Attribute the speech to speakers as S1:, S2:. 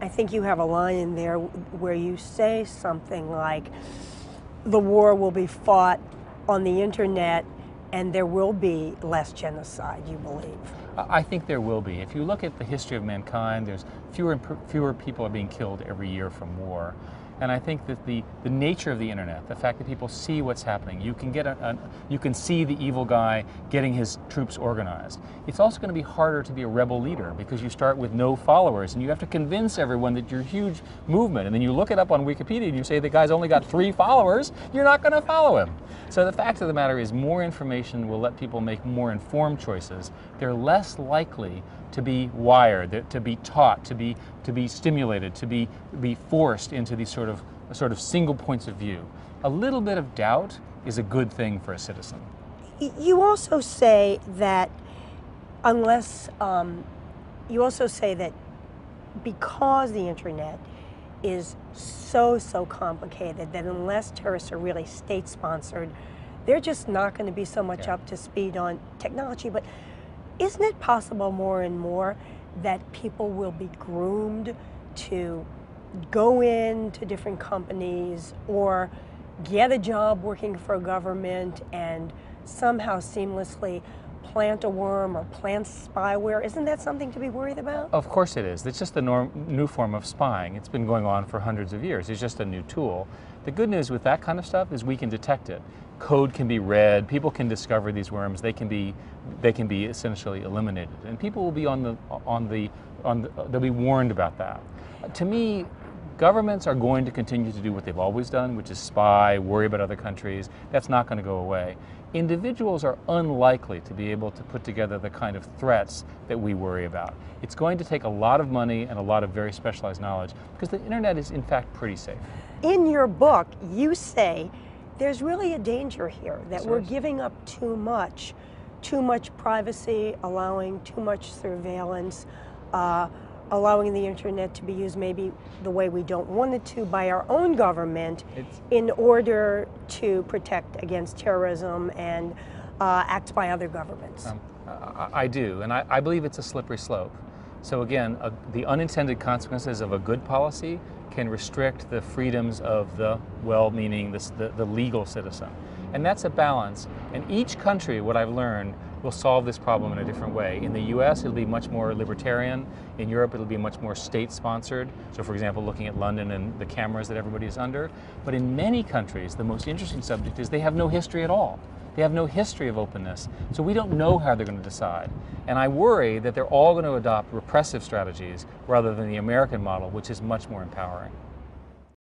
S1: I think you have a line in there where you say something like, the war will be fought on the internet and there will be less genocide, you believe?
S2: I think there will be. If you look at the history of mankind, there's fewer and fewer people are being killed every year from war. And I think that the nature of the internet, the fact that people see what's happening, you can get you can see the evil guy getting his troops organized. It's also going to be harder to be a rebel leader because you start with no followers and you have to convince everyone that you're a huge movement. And then you look it up on Wikipedia and you say the guy's only got 3 followers, you're not going to follow him. So the fact of the matter is more information will let people make more informed choices. They're less likely to be wired, to be taught, to be stimulated, to be forced into these sort of single points of view. A little bit of doubt is a good thing for a citizen.
S1: You also say that because the internet is so complicated that unless terrorists are really state-sponsored, they're just not going to be so much up to speed on technology. But isn't it possible more and more that people will be groomed to go into different companies or get a job working for a government and somehow seamlessly plant a worm or plant spyware? Isn't that something to be worried about?
S2: Of course it is. It's just a new form of spying. It's been going on for hundreds of years. It's just a new tool. The good news with that kind of stuff is we can detect it. Code can be read. People can discover these worms. They can be essentially eliminated, and people will be they'll be warned about that. To me, governments are going to continue to do what they've always done, which is spy, worry about other countries. That's not going to go away. Individuals are unlikely to be able to put together the kind of threats that we worry about. It's going to take a lot of money and a lot of very specialized knowledge because the internet is in fact pretty safe.
S1: In your book, you say there's really a danger here that we're giving up too much privacy, allowing too much surveillance, allowing the internet to be used maybe the way we don't want it to by our own government in order to protect against terrorism and acts by other governments.
S2: I do, and I believe it's a slippery slope. So again, the unintended consequences of a good policy can restrict the freedoms of the well-meaning, the legal citizen. And that's a balance. And each country, what I've learned, will solve this problem in a different way. In the US, it'll be much more libertarian. In Europe, it'll be much more state-sponsored. So for example, looking at London and the cameras that everybody is under. But in many countries, the most interesting subject is they have no history at all. They have no history of openness. So we don't know how they're going to decide. And I worry that they're all going to adopt repressive strategies rather than the American model, which is much more empowering.